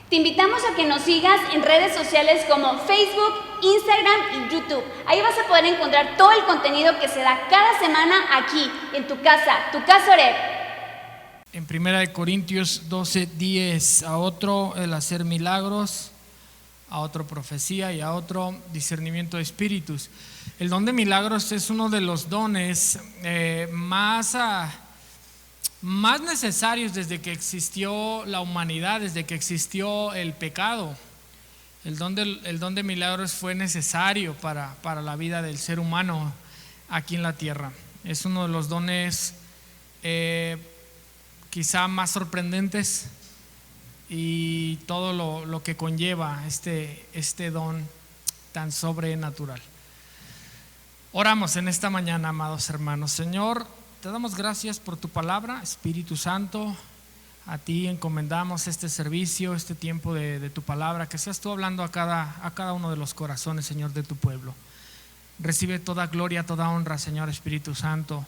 Te invitamos a que nos sigas en redes sociales como Facebook, Instagram y YouTube. Ahí vas a poder encontrar todo el contenido que se da cada semana aquí, en tu casa Oreb. En 1 Corintios 12:10, a otro el hacer milagros, a otro profecía y a otro discernimiento de espíritus. El don de milagros es uno de los dones más necesarios desde que existió la humanidad, desde que existió el pecado. El don de milagros fue necesario para la vida del ser humano aquí en la tierra. Es uno de los dones quizá más sorprendentes y todo lo que conlleva este don tan sobrenatural. Oramos en esta mañana, amados hermanos. Señor, te damos gracias por tu palabra, Espíritu Santo. A ti encomendamos este servicio, este tiempo de tu palabra, que seas tú hablando a cada uno de los corazones, Señor, de tu pueblo. Recibe toda gloria, toda honra, Señor Espíritu Santo.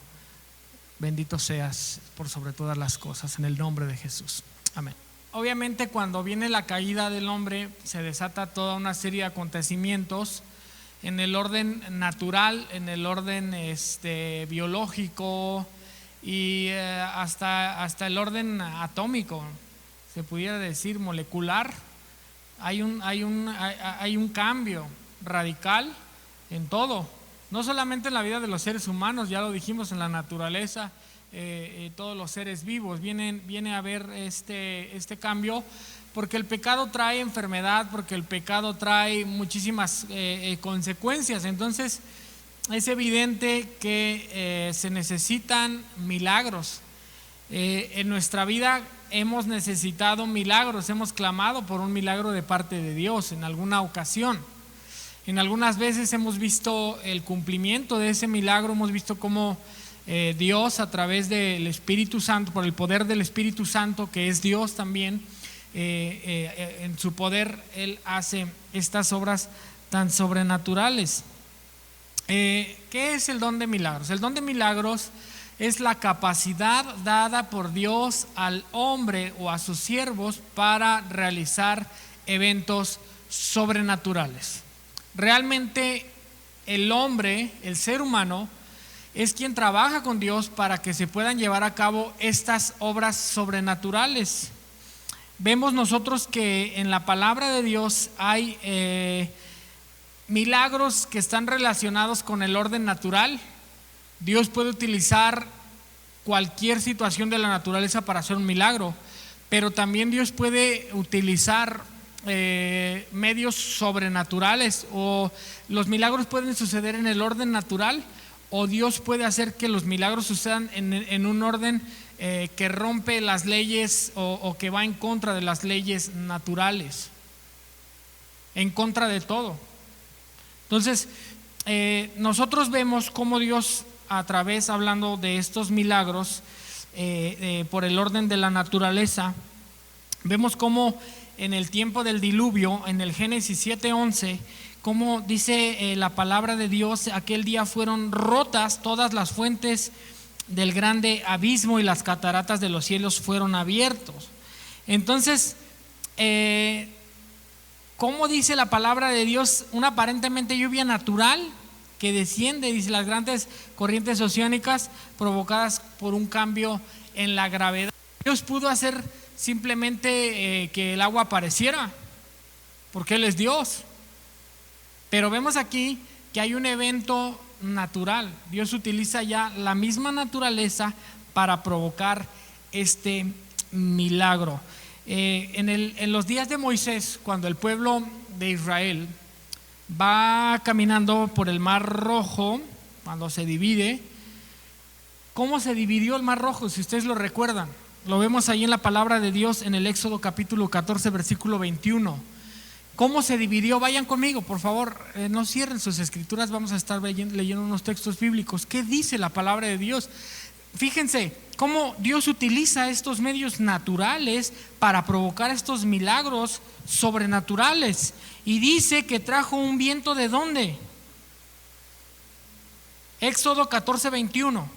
Bendito seas por sobre todas las cosas, en el nombre de Jesús. Amén. Obviamente, cuando viene la caída del hombre, se desata toda una serie de acontecimientos en el orden natural, en el orden biológico y hasta el orden atómico, se pudiera decir molecular. Hay un cambio radical en todo, no solamente en la vida de los seres humanos, ya lo dijimos, en la naturaleza, todos los seres vivos viene a haber este cambio, porque el pecado trae enfermedad, porque el pecado trae muchísimas consecuencias. Entonces es evidente que se necesitan milagros. En nuestra vida hemos necesitado milagros, hemos clamado por un milagro de parte de Dios en alguna ocasión. En algunas veces hemos visto el cumplimiento de ese milagro, hemos visto cómo Dios, a través del Espíritu Santo, por el poder del Espíritu Santo, que es Dios también, en su poder Él hace estas obras tan sobrenaturales. ¿Qué es el don de milagros? El don de milagros es la capacidad dada por Dios al hombre o a sus siervos para realizar eventos sobrenaturales. Realmente el hombre, el ser humano, es quien trabaja con Dios para que se puedan llevar a cabo estas obras sobrenaturales. Vemos nosotros que en la palabra de Dios hay milagros que están relacionados con el orden natural. Dios puede utilizar cualquier situación de la naturaleza para hacer un milagro, pero también Dios puede utilizar medios sobrenaturales, o los milagros pueden suceder en el orden natural, o Dios puede hacer que los milagros sucedan en un orden que rompe las leyes o que va en contra de las leyes naturales, en contra de todo. Entonces, nosotros vemos cómo Dios, a través, hablando de estos milagros, por el orden de la naturaleza, vemos cómo en el tiempo del diluvio, en el Génesis 7:11, como dice la palabra de Dios, aquel día fueron rotas todas las fuentes del grande abismo y las cataratas de los cielos fueron abiertos. Entonces, ¿cómo dice la palabra de Dios? Una aparentemente lluvia natural que desciende, dice, las grandes corrientes oceánicas provocadas por un cambio en la gravedad. Dios pudo hacer simplemente que el agua apareciera, porque Él es Dios. Pero vemos aquí que hay un evento natural. Dios utiliza ya la misma naturaleza para provocar este milagro. En los días de Moisés, cuando el pueblo de Israel va caminando por el Mar Rojo, cuando se divide, ¿cómo se dividió el Mar Rojo? Si ustedes lo recuerdan, lo vemos ahí en la palabra de Dios en el Éxodo capítulo 14, versículo 21. ¿Cómo se dividió? Vayan conmigo, por favor, no cierren sus escrituras, vamos a estar leyendo unos textos bíblicos. ¿Qué dice la palabra de Dios? Fíjense cómo Dios utiliza estos medios naturales para provocar estos milagros sobrenaturales. Y dice que trajo un viento, ¿de dónde? Éxodo 14, 21.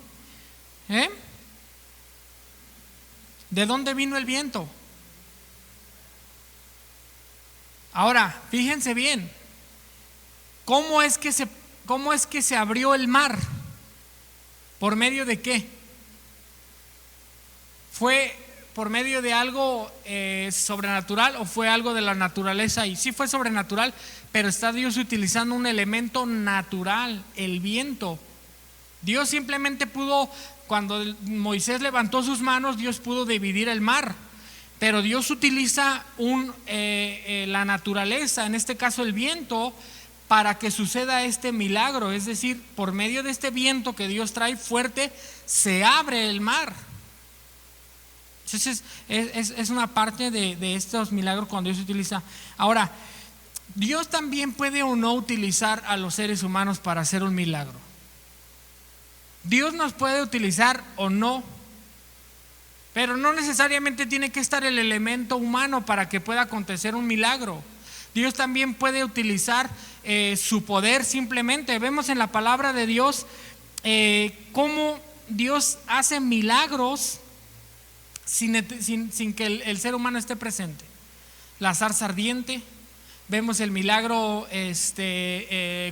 ¿De dónde vino el viento? Ahora, fíjense bien, ¿cómo es que se abrió el mar? ¿Por medio de qué? ¿Fue por medio de algo sobrenatural o fue algo de la naturaleza? Y sí fue sobrenatural, pero está Dios utilizando un elemento natural, el viento. Dios simplemente pudo, cuando Moisés levantó sus manos, Dios pudo dividir el mar. Pero Dios utiliza la naturaleza, en este caso el viento, para que suceda este milagro. Es decir, por medio de este viento que Dios trae fuerte, se abre el mar. Entonces es una parte de estos milagros cuando Dios utiliza. Ahora, Dios también puede o no utilizar a los seres humanos para hacer un milagro. Dios nos puede utilizar o no, pero no necesariamente tiene que estar el elemento humano para que pueda acontecer un milagro. Dios también puede utilizar su poder simplemente. Vemos en la palabra de Dios cómo Dios hace milagros sin que el ser humano esté presente. La zarza ardiente, vemos el milagro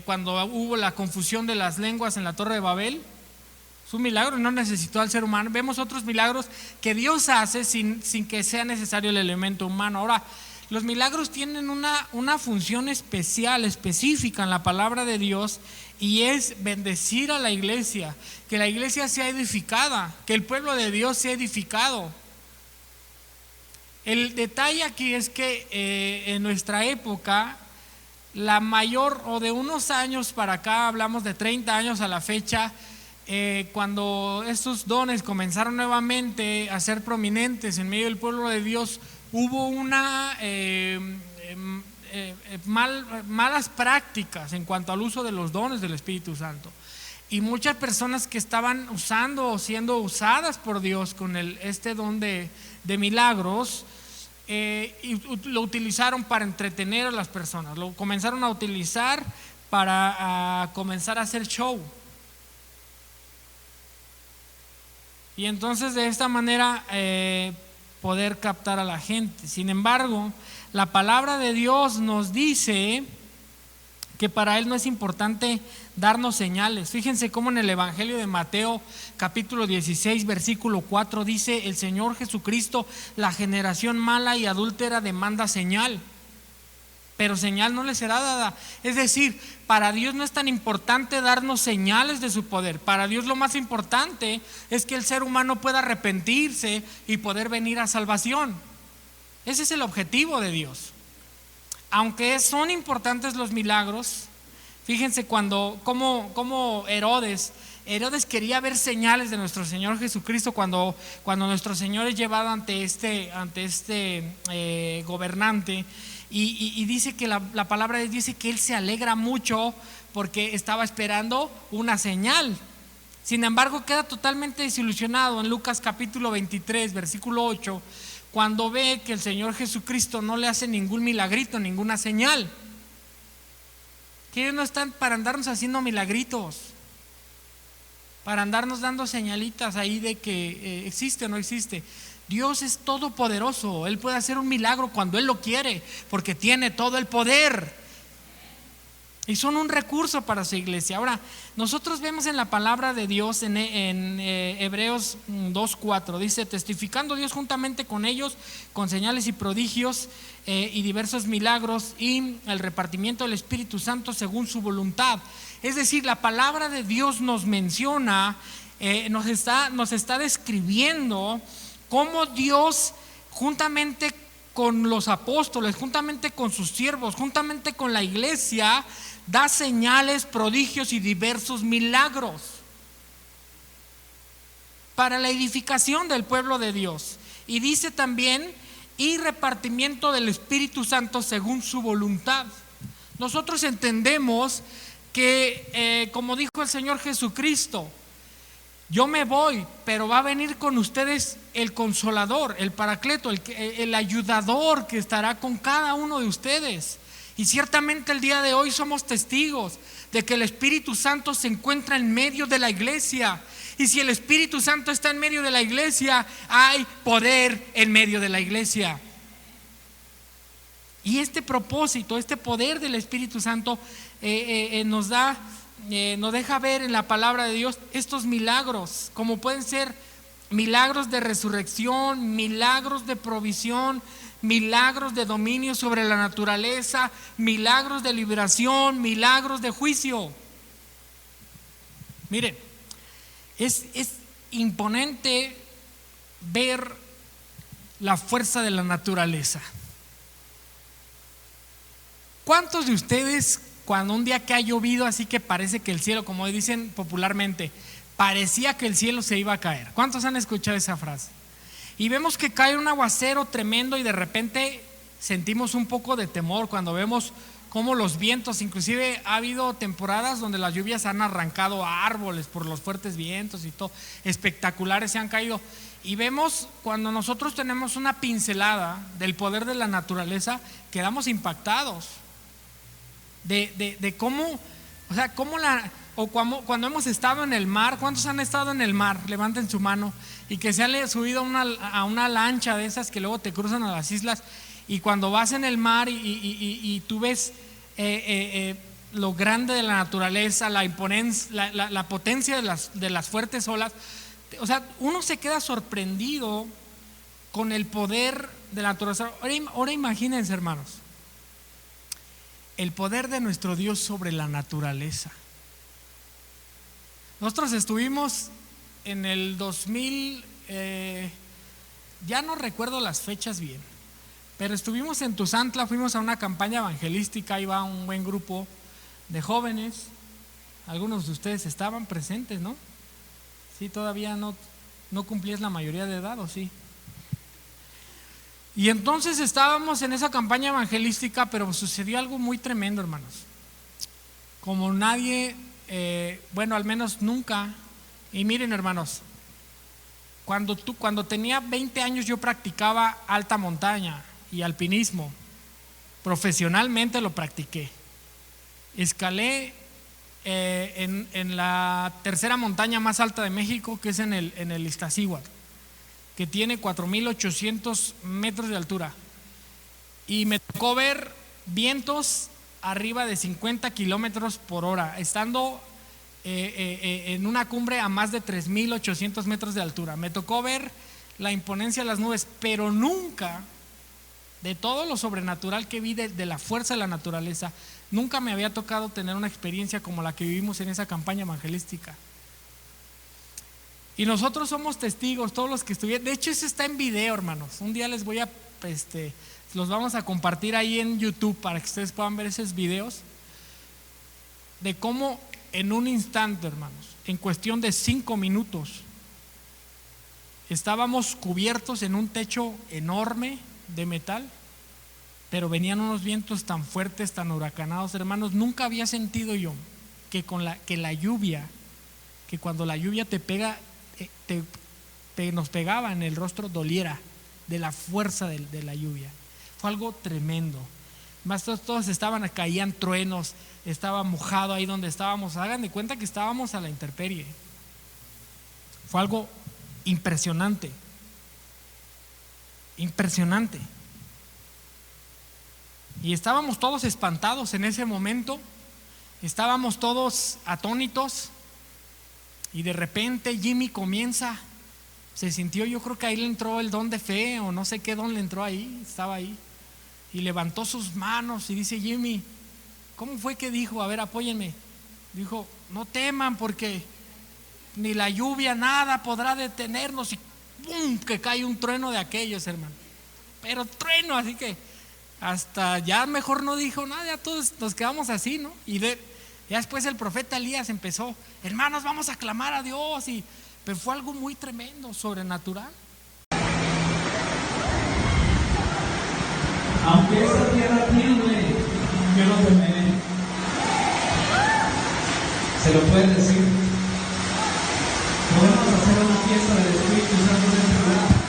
cuando hubo la confusión de las lenguas en la Torre de Babel. Es un milagro, no necesitó al ser humano. Vemos otros milagros que Dios hace sin que sea necesario el elemento humano. Ahora, los milagros tienen una función especial, específica en la palabra de Dios, y es bendecir a la iglesia, que la iglesia sea edificada, que el pueblo de Dios sea edificado. El detalle aquí es que en nuestra época, la mayor, o de unos años para acá, hablamos de 30 años a la fecha, cuando estos dones comenzaron nuevamente a ser prominentes en medio del pueblo de Dios, hubo malas prácticas en cuanto al uso de los dones del Espíritu Santo, y muchas personas que estaban usando o siendo usadas por Dios con este don de milagros, y lo utilizaron para entretener a las personas, lo comenzaron a utilizar para comenzar a hacer show. Y entonces de esta manera poder captar a la gente. Sin embargo, la palabra de Dios nos dice que para Él no es importante darnos señales. Fíjense cómo en el Evangelio de Mateo capítulo 16 versículo 4 dice: el Señor Jesucristo, la generación mala y adúltera demanda señal, pero señal no le será dada. Es decir, para Dios no es tan importante darnos señales de su poder. Para Dios lo más importante es que el ser humano pueda arrepentirse y poder venir a salvación. Ese es el objetivo de Dios. Aunque son importantes los milagros, fíjense como Herodes quería ver señales de nuestro Señor Jesucristo cuando nuestro Señor es llevado ante este gobernante. Y dice que la palabra de Dios dice que él se alegra mucho porque estaba esperando una señal. Sin embargo, queda totalmente desilusionado en Lucas capítulo 23 versículo 8, cuando ve que el Señor Jesucristo no le hace ningún milagrito, ninguna señal. Que ellos no están para andarnos haciendo milagritos, para andarnos dando señalitas ahí de que existe o no existe. Dios es todopoderoso, Él puede hacer un milagro cuando Él lo quiere, porque tiene todo el poder. Y son un recurso para su iglesia. Ahora, nosotros vemos en la palabra de Dios en Hebreos 2:4, dice: testificando Dios juntamente con ellos con señales y prodigios y diversos milagros y el repartimiento del Espíritu Santo según su voluntad. Es decir, la palabra de Dios nos menciona, nos está describiendo cómo Dios, juntamente con los apóstoles, juntamente con sus siervos, juntamente con la iglesia, da señales, prodigios y diversos milagros para la edificación del pueblo de Dios. Y dice también: y repartimiento del Espíritu Santo según su voluntad. Nosotros entendemos que como dijo el Señor Jesucristo: yo me voy, pero va a venir con ustedes el Consolador, el Paracleto, el ayudador que estará con cada uno de ustedes. Y ciertamente el día de hoy somos testigos de que el Espíritu Santo se encuentra en medio de la iglesia. Y si el Espíritu Santo está en medio de la iglesia, hay poder en medio de la iglesia. Y este propósito, este poder del Espíritu Santo nos deja ver en la palabra de Dios estos milagros, como pueden ser milagros de resurrección, milagros de provisión, milagros de dominio sobre la naturaleza, milagros de liberación, milagros de juicio. Miren, es imponente ver la fuerza de la naturaleza. ¿Cuántos de ustedes, cuando un día que ha llovido así que parece que el cielo, como dicen popularmente, parecía que el cielo se iba a caer? ¿Cuántos han escuchado esa frase? Y vemos que cae un aguacero tremendo y de repente sentimos un poco de temor cuando vemos cómo los vientos, inclusive ha habido temporadas donde las lluvias han arrancado árboles por los fuertes vientos y todo, espectaculares se han caído. Y vemos cuando nosotros tenemos una pincelada del poder de la naturaleza, quedamos impactados de cómo, o sea, cuando hemos estado en el mar. ¿Cuántos han estado en el mar? Levanten su mano. Y que se han subido a una lancha de esas que luego te cruzan a las islas, y cuando vas en el mar y tú ves lo grande de la naturaleza, la imponencia, la potencia de las fuertes olas, o sea, uno se queda sorprendido con el poder de la naturaleza. Ahora imagínense, hermanos, el poder de nuestro Dios sobre la naturaleza. Nosotros estuvimos en el 2000, ya no recuerdo las fechas bien, pero estuvimos en Tuzantla, fuimos a una campaña evangelística, iba un buen grupo de jóvenes. Algunos de ustedes estaban presentes, ¿no? Sí, todavía no cumplías la mayoría de edad, ¿o sí? Y entonces estábamos en esa campaña evangelística, pero sucedió algo muy tremendo, hermanos. Como nadie, bueno, al menos nunca. Y miren, hermanos, cuando tenía 20 años yo practicaba alta montaña y alpinismo. Profesionalmente lo practiqué. Escalé en la tercera montaña más alta de México, que es en el Iztaccíhuatl, que tiene 4,800 metros de altura. Y me tocó ver vientos arriba de 50 kilómetros por hora, estando en una cumbre a más de 3,800 metros de altura. Me tocó ver la imponencia de las nubes, pero nunca, de todo lo sobrenatural que vi de la fuerza de la naturaleza, nunca me había tocado tener una experiencia como la que vivimos en esa campaña evangelística. Y nosotros somos testigos, todos los que estuvieron. De hecho, eso está en video, hermanos. Un día les voy a, los vamos a compartir ahí en YouTube para que ustedes puedan ver esos videos de cómo en un instante, hermanos, en cuestión de 5 minutos, estábamos cubiertos en un techo enorme de metal, pero venían unos vientos tan fuertes, tan huracanados, hermanos. Nunca había sentido yo que la lluvia, que cuando la lluvia te pega, nos pegaba en el rostro, doliera de la fuerza de la lluvia. Fue algo tremendo. Más todos caían truenos, estaba mojado ahí donde estábamos. Hagan de cuenta que estábamos a la intemperie. Fue algo impresionante. Impresionante. Y estábamos todos espantados en ese momento. Estábamos todos atónitos. Y de repente Jimmy se sintió, yo creo que ahí le entró el don de fe, o no sé qué don le entró ahí, estaba ahí. Y levantó sus manos y dice: Jimmy, ¿cómo fue que dijo? A ver, apóyenme. Dijo: no teman, porque ni la lluvia, nada podrá detenernos. Y ¡pum!, que cae un trueno de aquellos, hermano. Pero trueno, así que hasta ya mejor no dijo nada, ya todos nos quedamos así, ¿no? Y ya después el profeta Elías empezó: hermanos, vamos a clamar a Dios. Pero fue algo muy tremendo, sobrenatural. Aunque esta tierra tiemble, yo no temeré. ¿Se lo pueden decir? Podemos hacer una fiesta del Espíritu Santo en este lugar.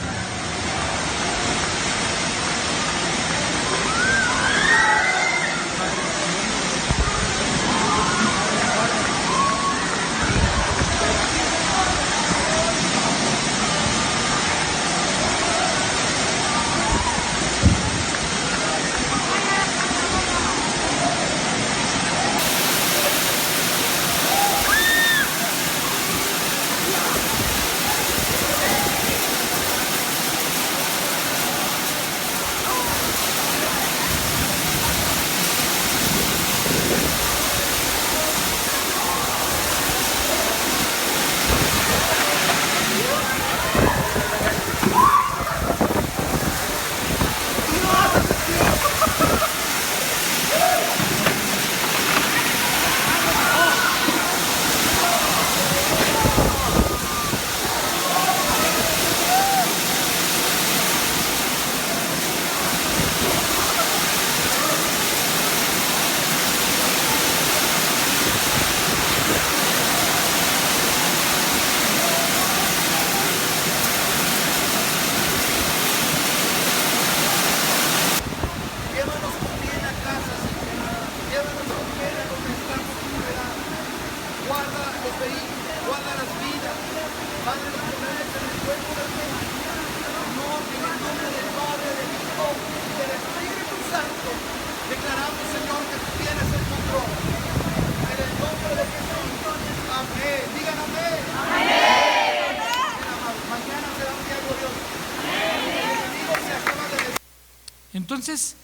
Entonces,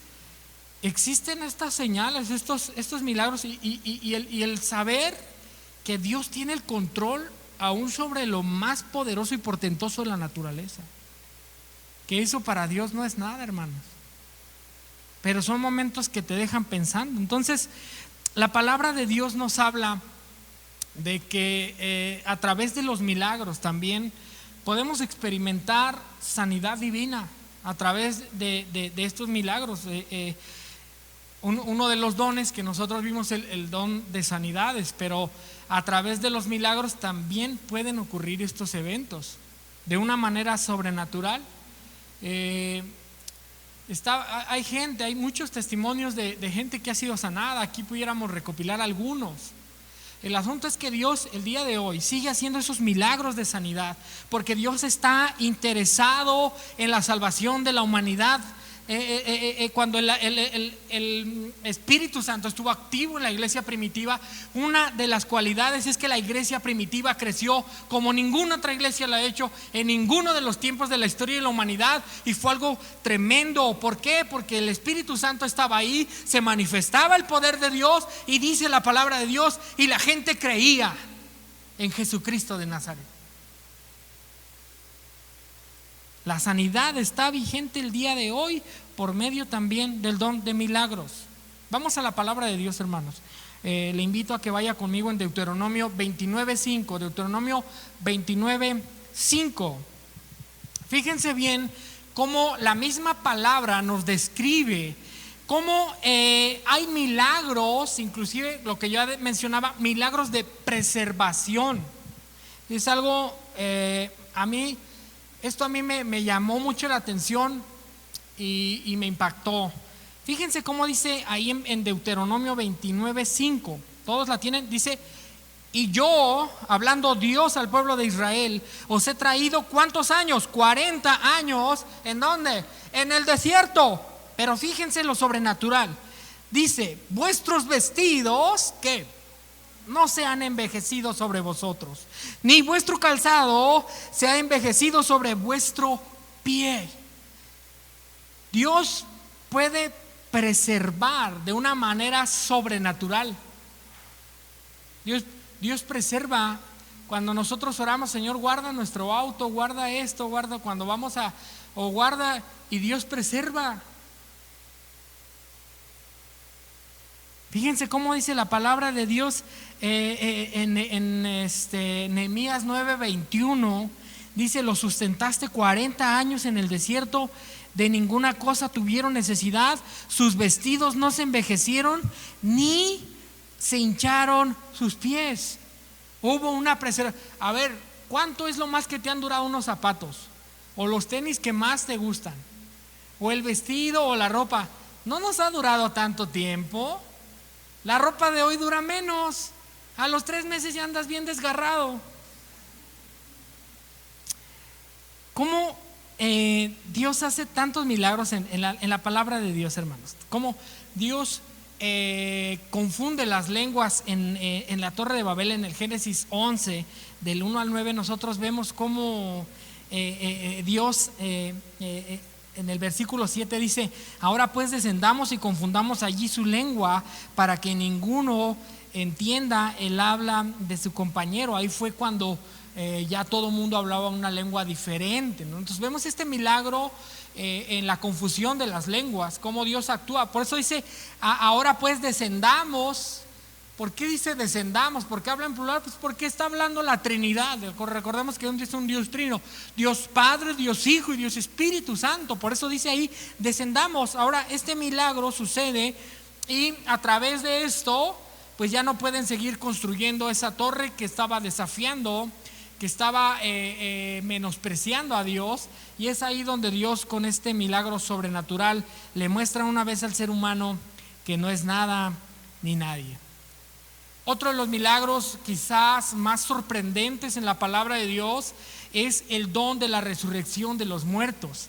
existen estas señales, estos milagros y el saber que Dios tiene el control aún sobre lo más poderoso y portentoso de la naturaleza. Que eso para Dios no es nada, hermanos. Pero son momentos que te dejan pensando. Entonces, la palabra de Dios nos habla de que a través de los milagros también podemos experimentar sanidad divina a través de estos milagros. Uno de los dones que nosotros vimos, el don de sanidades, pero a través de los milagros también pueden ocurrir estos eventos de una manera sobrenatural. Hay muchos testimonios de gente que ha sido sanada. Aquí pudiéramos recopilar algunos. El asunto es que Dios el día de hoy sigue haciendo esos milagros de sanidad, porque Dios está interesado en la salvación de la humanidad. Cuando el Espíritu Santo estuvo activo en la iglesia primitiva, una de las cualidades es que la iglesia primitiva creció como ninguna otra iglesia la ha hecho en ninguno de los tiempos de la historia de la humanidad, y fue algo tremendo. ¿Por qué? Porque el Espíritu Santo estaba ahí, se manifestaba el poder de Dios, y dice la palabra de Dios, y la gente creía en Jesucristo de Nazaret. La sanidad está vigente el día de hoy por medio también del don de milagros. Vamos a la palabra de Dios, hermanos. Le invito a que vaya conmigo en Deuteronomio 29:5. Deuteronomio 29:5. Fíjense bien cómo la misma palabra nos describe cómo hay milagros, inclusive lo que yo mencionaba, milagros de preservación. Es algo, esto a mí me llamó mucho la atención y me impactó. Fíjense cómo dice ahí en Deuteronomio 29:5. Todos la tienen. Dice: y yo, hablando Dios al pueblo de Israel, os he traído ¿cuántos años? 40 años. ¿En dónde? En el desierto. Pero fíjense lo sobrenatural. Dice: vuestros vestidos, ¿qué? No se han envejecido sobre vosotros, ni vuestro calzado se ha envejecido sobre vuestro pie. Dios puede preservar de una manera sobrenatural. Dios preserva. Cuando nosotros oramos: Señor, guarda nuestro auto, guarda esto, guarda cuando vamos guarda, y Dios preserva. Fíjense cómo dice la palabra de Dios en Nehemías 9:21. Dice: los sustentaste 40 años en el desierto, de ninguna cosa tuvieron necesidad, sus vestidos no se envejecieron, ni se hincharon sus pies. Hubo una preservación. A ver, ¿cuánto es lo más que te han durado unos zapatos? O los tenis que más te gustan, o el vestido, o la ropa. No nos ha durado tanto tiempo. La ropa de hoy dura menos. A los 3 meses ya andas bien desgarrado. ¿Cómo Dios hace tantos milagros en la palabra de Dios, hermanos? ¿Cómo Dios confunde las lenguas en la Torre de Babel? En el Génesis 11, del 1 al 9, nosotros vemos cómo Dios en el versículo 7 dice: ahora pues descendamos y confundamos allí su lengua, para que ninguno entienda el habla de su compañero. Ahí fue cuando ya todo el mundo hablaba una lengua diferente, ¿no? Entonces vemos este milagro en la confusión de las lenguas, cómo Dios actúa. Por eso dice: ahora pues descendamos. ¿Por qué dice descendamos? ¿Por qué habla en plural? Pues porque está hablando la Trinidad. Recordemos que es un Dios trino: Dios Padre, Dios Hijo y Dios Espíritu Santo. Por eso dice ahí: descendamos. Ahora este milagro sucede, y a través de esto pues ya no pueden seguir construyendo esa torre que estaba desafiando, que estaba menospreciando a Dios. Y es ahí donde Dios, con este milagro sobrenatural, le muestra una vez al ser humano que no es nada ni nadie. Otro de los milagros quizás más sorprendentes en la palabra de Dios es el don de la resurrección de los muertos.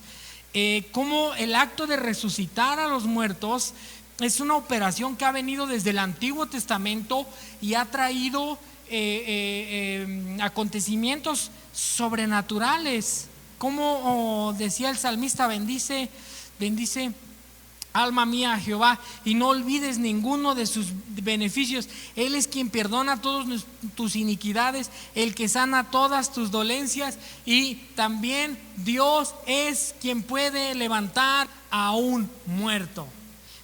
Como el acto de resucitar a los muertos es una operación que ha venido desde el Antiguo Testamento y ha traído acontecimientos sobrenaturales. Como decía el salmista: bendice alma mía, a Jehová, y no olvides ninguno de sus beneficios. Él es quien perdona todas tus iniquidades, el que sana todas tus dolencias, y también Dios es quien puede levantar a un muerto,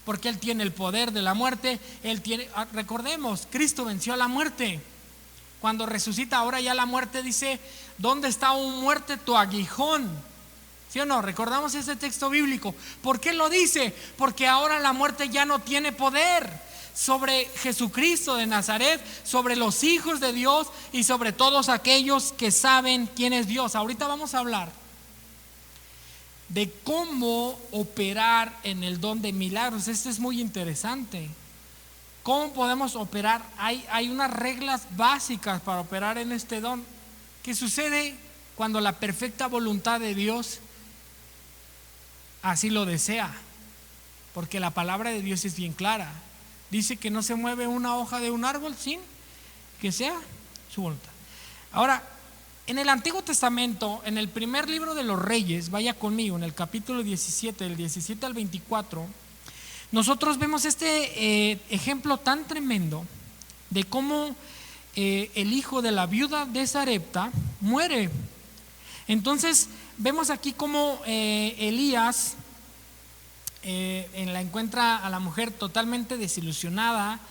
porque Él tiene el poder de la muerte. Recordemos, Cristo venció a la muerte. Cuando resucita, ahora ya la muerte dice: ¿dónde está, un muerte, tu aguijón? ¿Sí o no? Recordamos ese texto bíblico. ¿Por qué lo dice? Porque ahora la muerte ya no tiene poder sobre Jesucristo de Nazaret, sobre los hijos de Dios y sobre todos aquellos que saben quién es Dios. Ahorita vamos a hablar de cómo operar en el don de milagros. Esto es muy interesante. ¿Cómo podemos operar? Hay unas reglas básicas para operar en este don. ¿Qué sucede cuando la perfecta voluntad de Dios así lo desea? Porque la palabra de Dios es bien clara. Dice que no se mueve una hoja de un árbol sin que sea su voluntad. Ahora, en el Antiguo Testamento, en el primer libro de los Reyes, vaya conmigo, en el capítulo 17, del 17 al 24, nosotros vemos este ejemplo tan tremendo de cómo el hijo de la viuda de Sarepta muere. Entonces vemos aquí cómo Elías la encuentra a la mujer totalmente desilusionada,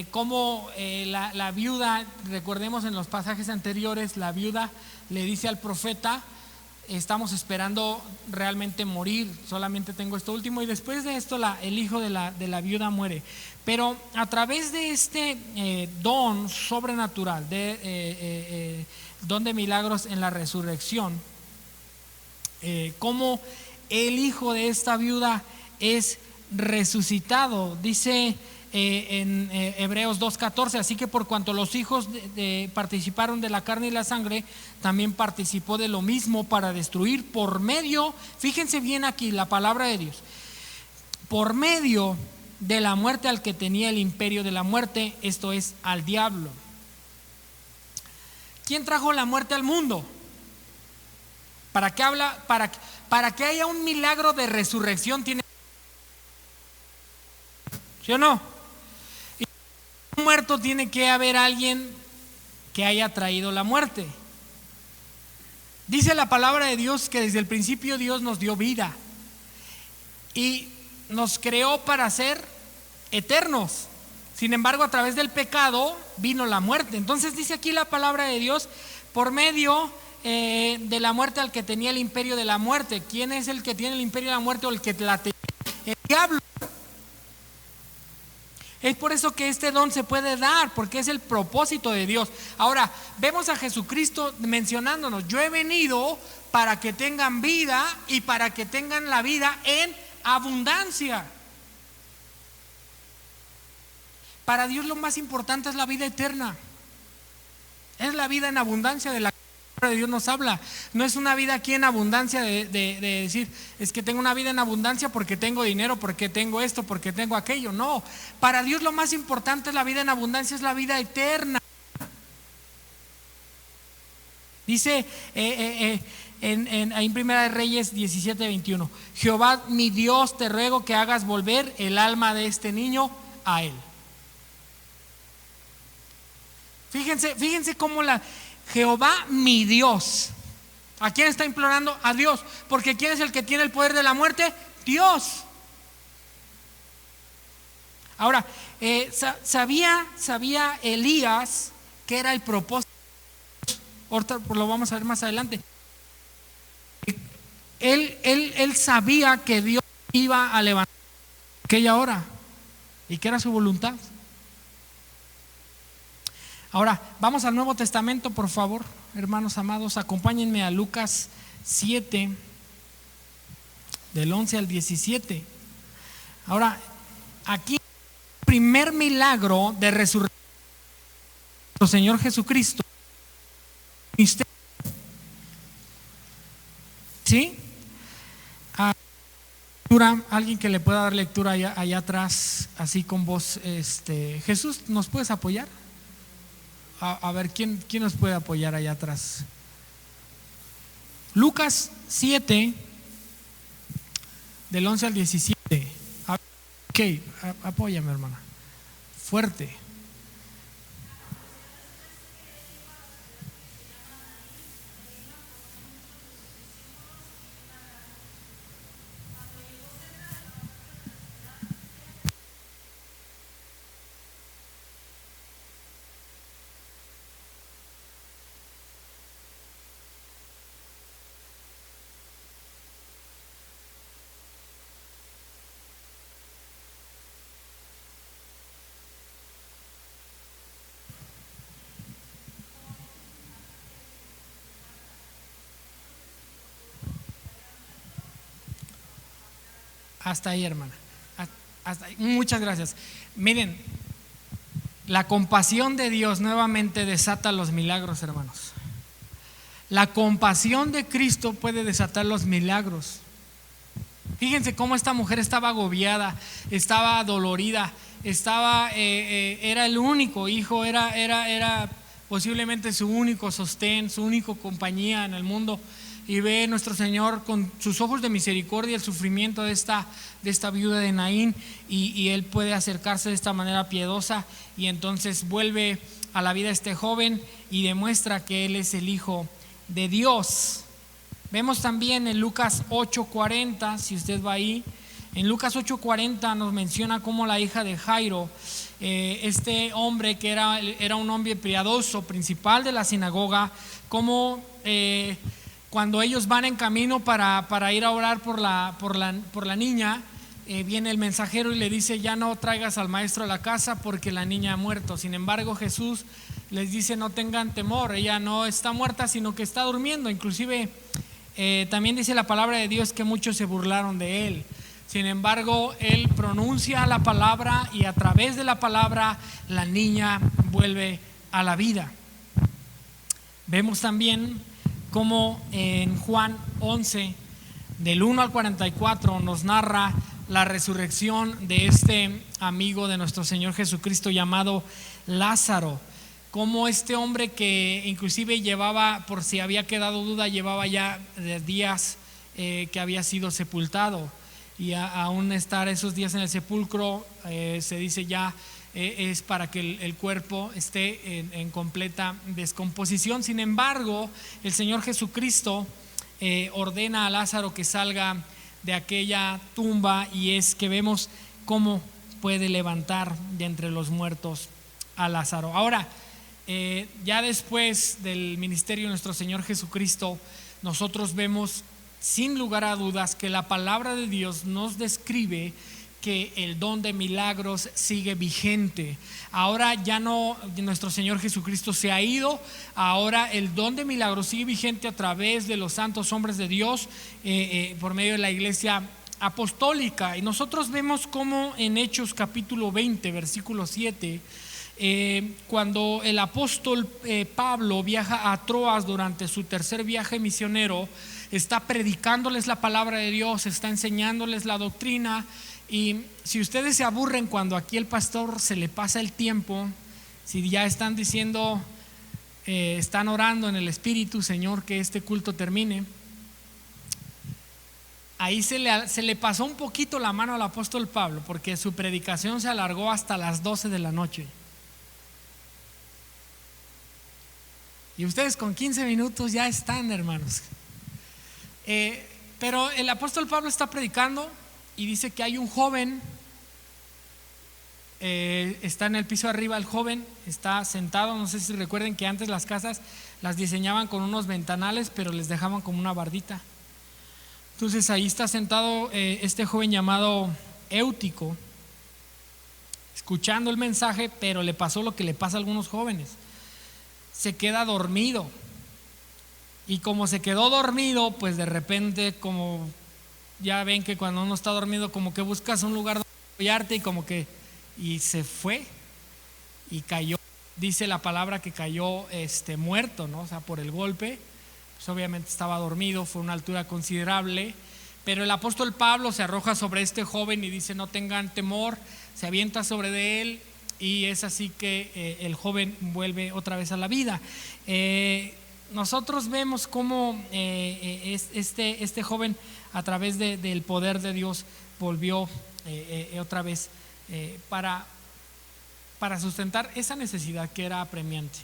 cómo la viuda, recordemos en los pasajes anteriores, la viuda le dice al profeta: estamos esperando realmente morir, solamente tengo esto último. Y después de esto el hijo de la viuda muere. Pero a través de este don sobrenatural, don de milagros en la resurrección, cómo el hijo de esta viuda es resucitado. Dice en Hebreos 2:14: así que por cuanto los hijos participaron de la carne y la sangre, también participó de lo mismo para destruir por medio, fíjense bien aquí la palabra de Dios, por medio de la muerte al que tenía el imperio de la muerte, esto es, al diablo. ¿Quién trajo la muerte al mundo? ¿Para qué habla? Para que haya un milagro de resurrección, tiene, ¿sí o no? Y un muerto, tiene que haber alguien que haya traído la muerte. Dice la palabra de Dios que desde el principio Dios nos dio vida y nos creó para ser eternos. Sin embargo, a través del pecado vino la muerte. Entonces dice aquí la palabra de Dios: por medio de la muerte al que tenía el imperio de la muerte. ¿Quién es el que tiene el imperio de la muerte o el que la tenía? El diablo. Es por eso que este don se puede dar, porque es el propósito de Dios. Ahora, vemos a Jesucristo mencionándonos: yo he venido para que tengan vida y para que tengan la vida en abundancia. Para Dios lo más importante es la vida eterna. Es la vida en abundancia de la que de Dios nos habla. No es una vida aquí en abundancia de decir: es que tengo una vida en abundancia porque tengo dinero, porque tengo esto, porque tengo aquello. No, para Dios lo más importante es la vida en abundancia, es la vida eterna. Dice en Primera de Reyes 17:21: Jehová mi Dios, te ruego que hagas volver el alma de este niño a él. Fíjense cómo Jehová mi Dios, ¿a quién está implorando? A Dios, porque ¿quién es el que tiene el poder de la muerte? Dios. Ahora, sabía Elías que era el propósito. Ahorita lo vamos a ver más adelante. Él sabía que Dios iba a levantar aquella hora y que era su voluntad. Ahora, vamos al Nuevo Testamento, por favor, hermanos amados. Acompáñenme a Lucas 7, del 11 al 17. Ahora, aquí el primer milagro de resurrección de nuestro Señor Jesucristo. ¿Sí? Alguien que le pueda dar lectura allá atrás, así con voz. Jesús, ¿nos puedes apoyar? A ver, ¿quién nos puede apoyar allá atrás? Lucas 7, del 11 al 17. Ok, apóyame, hermana. Fuerte. Hasta ahí, hermana. Hasta ahí. Muchas gracias. Miren, la compasión de Dios nuevamente desata los milagros, hermanos. La compasión de Cristo puede desatar los milagros. Fíjense cómo esta mujer estaba agobiada, estaba dolorida, era el único hijo, era posiblemente su único sostén, su único compañía en el mundo. Y ve nuestro Señor con sus ojos de misericordia el sufrimiento de esta viuda de Naín, y Él puede acercarse de esta manera piedosa, y entonces vuelve a la vida este joven y demuestra que Él es el Hijo de Dios. Vemos también en Lucas 8:40, si usted va ahí, en Lucas 8:40 nos menciona cómo la hija de Jairo, este hombre que era un hombre piadoso, principal de la sinagoga, cómo cuando ellos van en camino para ir a orar por la niña, viene el mensajero y le dice: ya no traigas al maestro a la casa porque la niña ha muerto. Sin embargo, Jesús les dice: no tengan temor, ella no está muerta, sino que está durmiendo. Inclusive también dice la palabra de Dios que muchos se burlaron de él. Sin embargo, él pronuncia la palabra, y a través de la palabra la niña vuelve a la vida. Vemos también como en Juan 11, del 1 al 44, nos narra la resurrección de este amigo de nuestro Señor Jesucristo llamado Lázaro. Como este hombre que inclusive llevaba, por si había quedado duda, llevaba ya días que había sido sepultado, y aún estar esos días en el sepulcro, se dice ya es para que el cuerpo esté en completa descomposición. Sin embargo, el Señor Jesucristo ordena a Lázaro que salga de aquella tumba, y es que vemos cómo puede levantar de entre los muertos a Lázaro. Ahora, ya después del ministerio de nuestro Señor Jesucristo, nosotros vemos sin lugar a dudas que la palabra de Dios nos describe que el don de milagros sigue vigente. Ahora ya no, nuestro Señor Jesucristo se ha ido, ahora el don de milagros sigue vigente a través de los santos hombres de Dios, por medio de la iglesia apostólica. Y nosotros vemos como en Hechos capítulo 20, versículo 7, cuando el apóstol Pablo viaja a Troas durante su tercer viaje misionero, está predicándoles la palabra de Dios, está enseñándoles la doctrina. Y si ustedes se aburren cuando aquí el pastor se le pasa el tiempo, si ya están diciendo, están orando en el Espíritu: Señor, que este culto termine, ahí se le pasó un poquito la mano al apóstol Pablo, porque su predicación se alargó hasta las 12 de la noche. Y ustedes con 15 minutos ya están, hermanos. Pero el apóstol Pablo está predicando y dice que hay un joven, está en el piso arriba. El joven está sentado. No sé si recuerden que antes las casas las diseñaban con unos ventanales, pero les dejaban como una bardita. Entonces ahí está sentado este joven llamado Éutico, escuchando el mensaje, pero le pasó lo que le pasa a algunos jóvenes: se queda dormido. Y como se quedó dormido, pues de repente, como ya ven que cuando uno está dormido, como que buscas un lugar donde apoyarte, y se fue y cayó. Dice la palabra que cayó muerto, ¿no? O sea, por el golpe. Pues obviamente estaba dormido, fue una altura considerable. Pero el apóstol Pablo se arroja sobre este joven y dice: no tengan temor. Se avienta sobre de él, y es así que el joven vuelve otra vez a la vida. nosotros vemos cómo este joven, a través del poder de Dios, volvió otra vez para sustentar esa necesidad que era apremiante.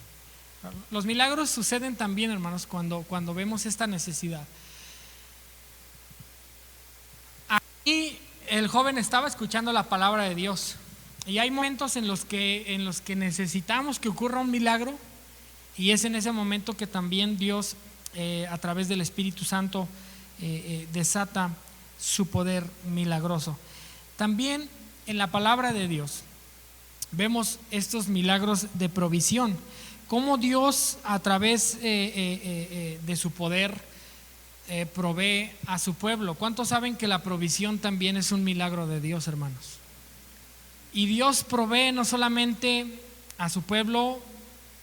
Los milagros suceden también, hermanos, cuando vemos esta necesidad. Aquí el joven estaba escuchando la palabra de Dios, y hay momentos en los que necesitamos que ocurra un milagro, y es en ese momento que también Dios, a través del Espíritu Santo, desata su poder milagroso. También en la palabra de Dios vemos estos milagros de provisión, cómo Dios, a través de su poder, provee a su pueblo. ¿Cuántos saben que la provisión también es un milagro de Dios, hermanos? Y Dios provee no solamente a su pueblo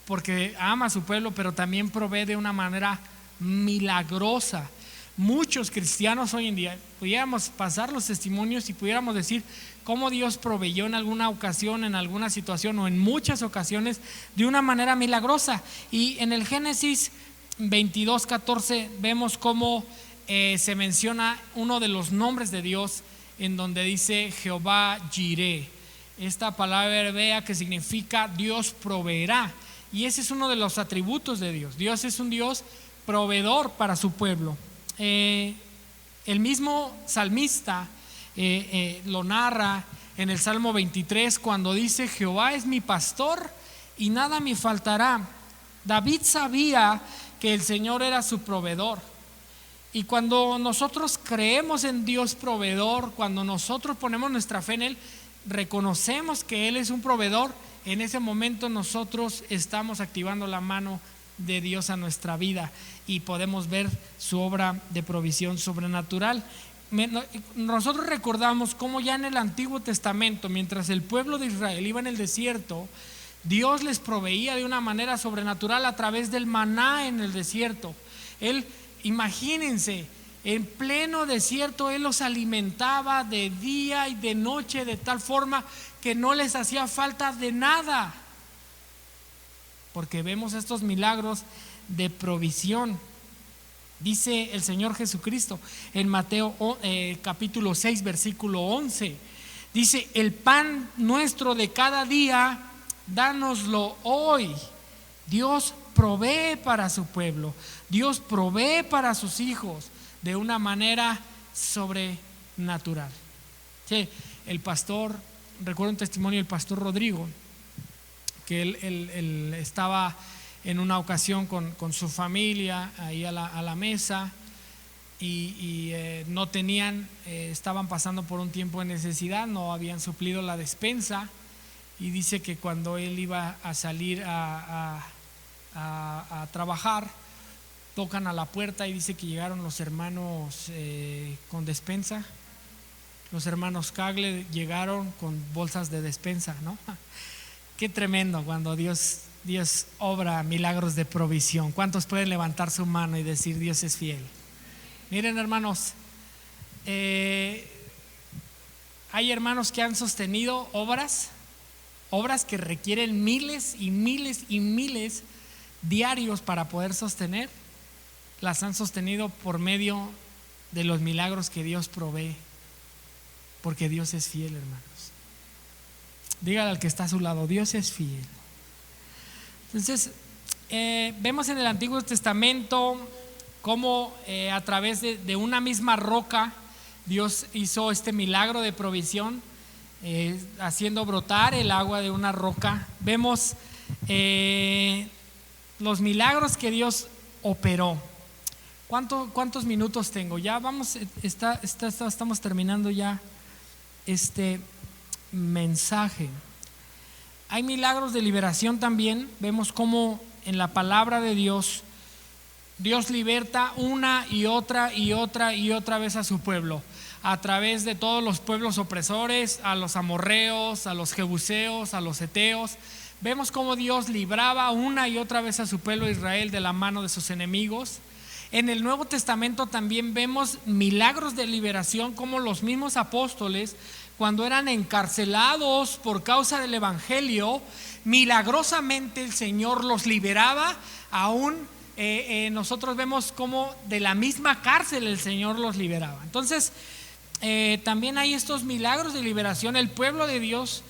porque ama a su pueblo, pero también provee de una manera milagrosa. Muchos cristianos hoy en día pudiéramos pasar los testimonios y pudiéramos decir cómo Dios proveyó en alguna ocasión, en alguna situación o en muchas ocasiones de una manera milagrosa. Y en el Génesis 22:14 vemos cómo se menciona uno de los nombres de Dios, en donde dice Jehová Jireh. Esta palabra hebrea que significa Dios proveerá, y ese es uno de los atributos de Dios. Dios es un Dios proveedor para su pueblo. El mismo salmista lo narra en el Salmo 23, cuando dice: Jehová es mi pastor y nada me faltará. David sabía que el Señor era su proveedor, y cuando nosotros creemos en Dios proveedor, cuando nosotros ponemos nuestra fe en Él, reconocemos que Él es un proveedor, en ese momento nosotros estamos activando la mano de Dios a nuestra vida y podemos ver su obra de provisión sobrenatural. Nosotros recordamos cómo ya en el Antiguo Testamento, mientras el pueblo de Israel iba en el desierto, Dios les proveía de una manera sobrenatural a través del maná en el desierto. Imagínense, en pleno desierto Él los alimentaba de día y de noche, de tal forma que no les hacía falta de nada, porque vemos estos milagros de provisión. Dice el Señor Jesucristo en Mateo capítulo 6 versículo 11, dice: el pan nuestro de cada día, dánoslo hoy. Dios provee para su pueblo, Dios provee para sus hijos de una manera sobrenatural. Sí, el pastor, recuerdo un testimonio del pastor Rodrigo, que él estaba en una ocasión con su familia ahí a la mesa, y no tenían, estaban pasando por un tiempo de necesidad, no habían suplido la despensa, y dice que cuando él iba a salir a trabajar, tocan a la puerta y dice que llegaron los hermanos con despensa. Los hermanos Cagle llegaron con bolsas de despensa, ¿no? Qué tremendo cuando Dios obra milagros de provisión. ¿Cuántos pueden levantar su mano y decir: Dios es fiel? Miren, hermanos, hay hermanos que han sostenido obras que requieren miles y miles y miles diarios para poder sostener. Las han sostenido por medio de los milagros que Dios provee, porque Dios es fiel, hermanos. Dígale al que está a su lado: Dios es fiel. Entonces, vemos en el Antiguo Testamento cómo a través de una misma roca Dios hizo este milagro de provisión, haciendo brotar el agua de una roca. Vemos los milagros que Dios operó. ¿Cuántos minutos tengo? Ya vamos, estamos terminando ya este mensaje. Hay milagros de liberación también. Vemos cómo en la palabra de Dios liberta una y otra vez a su pueblo, a través de todos los pueblos opresores, a los amorreos, a los jebuseos, a los heteos. Vemos cómo Dios libraba una y otra vez a su pueblo Israel de la mano de sus enemigos. En el Nuevo Testamento también vemos milagros de liberación, como los mismos apóstoles, cuando eran encarcelados por causa del evangelio, milagrosamente el Señor los liberaba aún nosotros vemos cómo de la misma cárcel el Señor los liberaba. Entonces, también hay estos milagros de liberación. El pueblo de Dios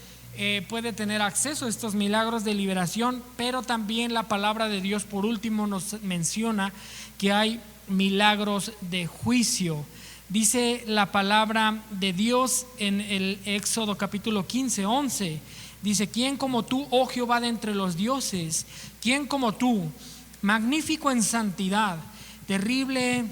puede tener acceso a estos milagros de liberación, pero también la palabra de Dios, por último, nos menciona que hay milagros de juicio. Dice la palabra de Dios en el Éxodo capítulo 15, 11. Dice: ¿quién como tú, oh Jehová, de entre los dioses? ¿Quién como tú, magnífico en santidad, terrible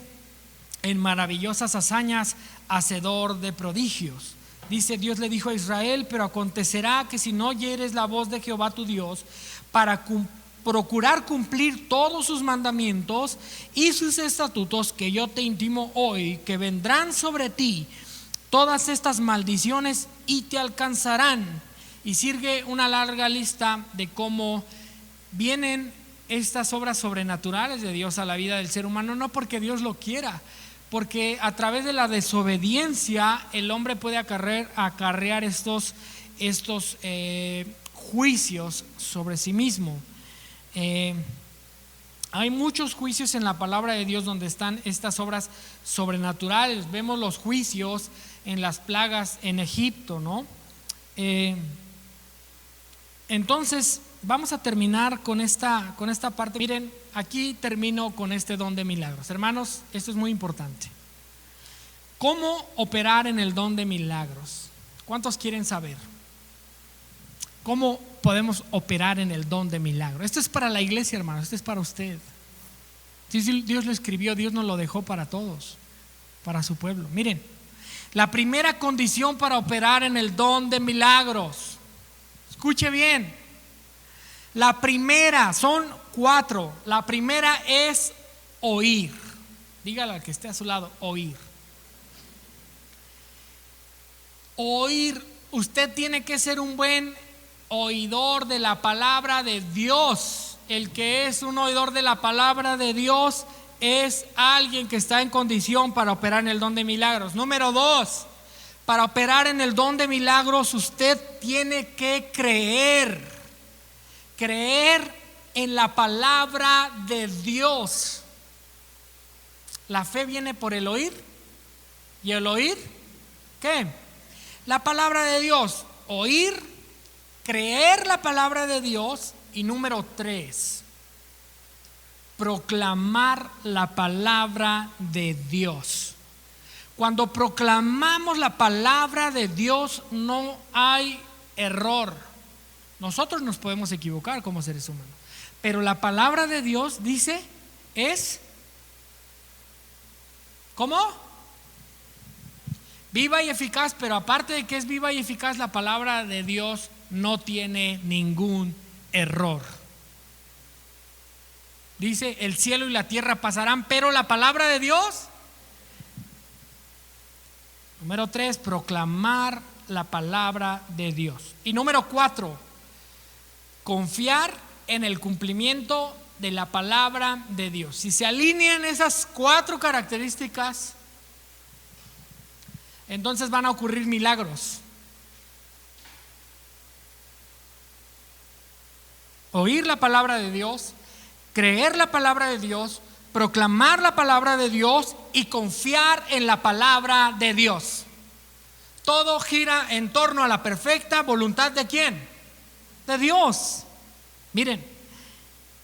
en maravillosas hazañas, hacedor de prodigios? Dice: Dios le dijo a Israel: pero acontecerá que si no oyeres la voz de Jehová tu Dios para procurar cumplir todos sus mandamientos y sus estatutos que yo te intimo hoy, que vendrán sobre ti todas estas maldiciones y te alcanzarán. Y sigue una larga lista de cómo vienen estas obras sobrenaturales de Dios a la vida del ser humano, no porque Dios lo quiera, porque a través de la desobediencia el hombre puede acarrear estos juicios sobre sí mismo. Hay muchos juicios en la palabra de Dios donde están estas obras sobrenaturales. Vemos los juicios en las plagas en Egipto, ¿no? Entonces vamos a terminar con esta parte. Miren, aquí termino con este don de milagros. Hermanos, esto es muy importante. ¿Cómo operar en el don de milagros? ¿Cuántos quieren saber? ¿Cómo podemos operar en el don de milagros? Esto es para la iglesia, hermanos, esto es para usted. Dios lo escribió, Dios nos lo dejó para todos, para su pueblo. Miren, la primera condición para operar en el don de milagros, escuche bien, la primera, son 4. La primera es oír. Dígale al que esté a su lado: oír. Oír. Usted tiene que ser un buen oidor de la palabra de Dios. El que es un oidor de la palabra de Dios es alguien que está en condición para operar en el don de milagros. Número 2, para operar en el don de milagros usted tiene que creer en la palabra de Dios. La fe viene por el oír, y el oír, ¿qué? La palabra de Dios. Oír, creer la palabra de Dios. Y número 3, proclamar la palabra de Dios. Cuando proclamamos la palabra de Dios no hay error. Nosotros nos podemos equivocar como seres humanos, pero la palabra de Dios dice es ¿cómo? Viva y eficaz. Pero aparte de que es viva y eficaz, la palabra de Dios no tiene ningún error. Dice: el cielo y la tierra pasarán, pero la palabra de Dios. Número 3, proclamar la palabra de Dios. Y número 4, confiar en el cumplimiento de la palabra de Dios. Si se alinean esas 4 características, entonces van a ocurrir milagros. Oír la palabra de Dios, creer la palabra de Dios, proclamar la palabra de Dios y confiar en la palabra de Dios. Todo gira en torno a la perfecta voluntad ¿de quién? De Dios. Miren,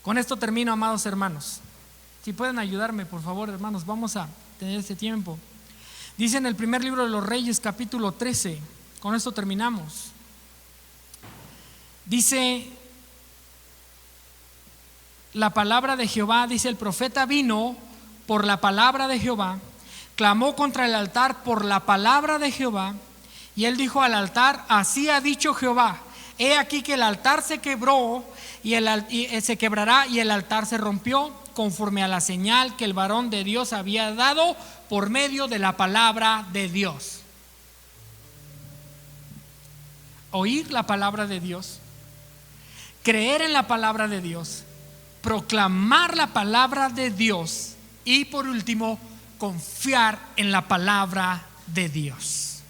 con esto termino, amados hermanos. Si pueden ayudarme, por favor, hermanos, vamos a tener este tiempo. Dice en el primer libro de los Reyes, capítulo 13, con esto terminamos. Dice la palabra de Jehová, dice: el profeta vino por la palabra de Jehová, clamó contra el altar por la palabra de Jehová, y él dijo al altar: así ha dicho Jehová, he aquí que el altar se quebró y se quebrará, y el altar se rompió conforme a la señal que el varón de Dios había dado por medio de la palabra de Dios. Oír la palabra de Dios, creer en la palabra de Dios, proclamar la palabra de Dios y por último confiar en la palabra de Dios.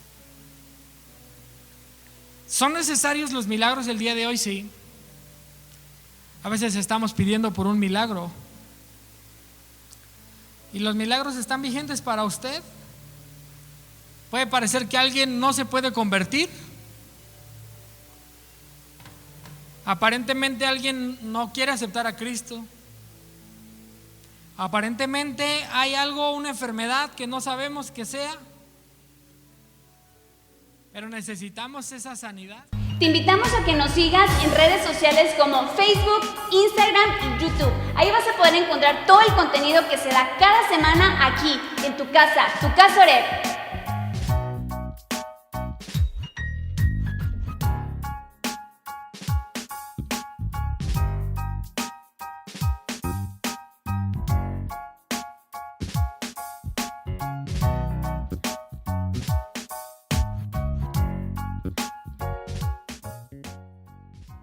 ¿Son necesarios los milagros del día de hoy? Sí. A veces estamos pidiendo por un milagro ¿Y los milagros están vigentes para usted? Puede parecer que alguien no se puede convertir. Aparentemente alguien no quiere aceptar a Cristo. Aparentemente hay algo, una enfermedad que no sabemos qué sea. Pero necesitamos esa sanidad. Te invitamos a que nos sigas en redes sociales como Facebook, Instagram y YouTube. Ahí vas a poder encontrar todo el contenido que se da cada semana aquí, en tu casa Oreb.